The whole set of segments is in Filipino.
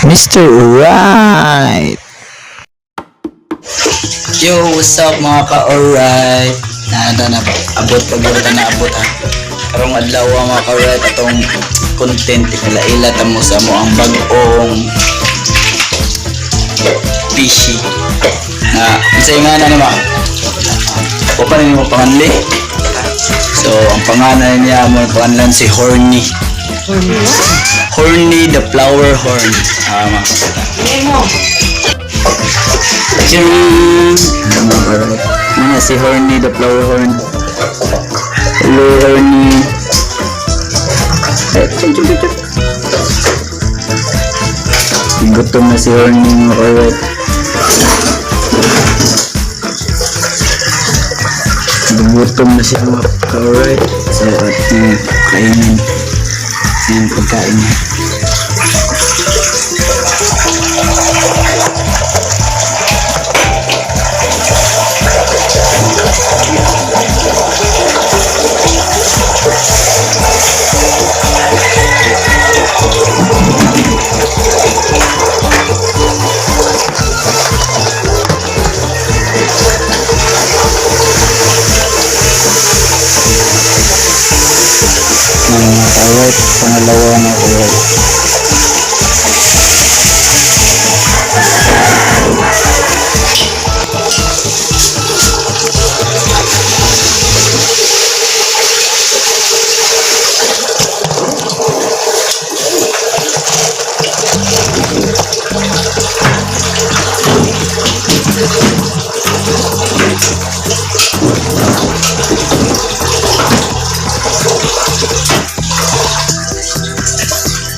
Mr. Right. Yo, what's up mga ka-alright? Abot ha. Karong adlaw mga ka-alright atong content ila tamo sa mo ang bag-ong PC na unsay nga na naman o pa rin mo panganli. So ang pangalan niya mo pangalan si Horny the flower horn. Mga kapita mana si Horny the flower horn. Hello Horny. Gutom na si Horny mga kalawit. Gutom na siya mga kalawit. So at kainin yung pagkain niya. Alright, pangalawa na alright.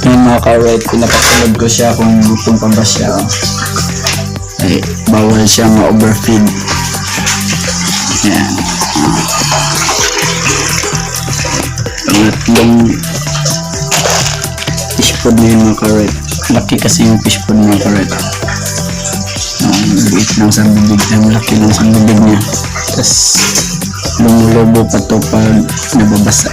Mga ka-right, pinapasunod ko siya kung gutom pa ba siya. Ay, bawal siya ma-overfeed. Yan. Pangatlong fish food na yun mga ka-right. Laki kasi yung fish food mga ka-right. Liit lang sa bibig. Laki lang sa bibig niya. Tapos lumulobo pa to pag nababasa.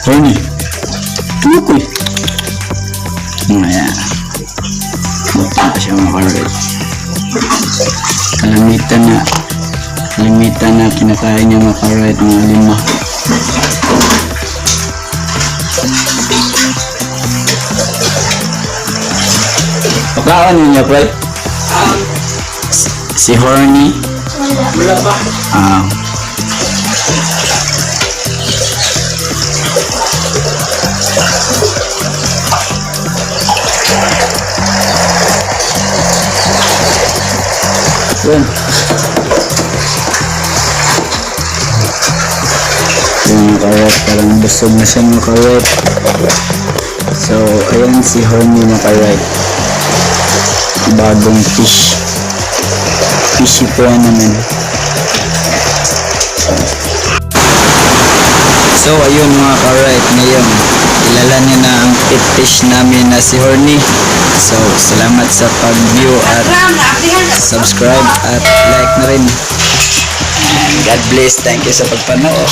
Horny. Tukoy. Ayan. Buta pa siya mga kalawit. Kalimitan na kinakain niya mga kalawit, mga 5. Pagkaan niya pre? Si Horny. Wala ba? Yan. Yung kawat, parang busog na siya mga kawat. So, ayan si Horny mga kawat. Bagong fish. Fishy po naman. So, ayun mga kawat, ngayon kilala niyo na ang pet fish namin na si Horny. So, salamat sa pag-view at subscribe at like na rin. And God bless. Thank you sa pagpapanood.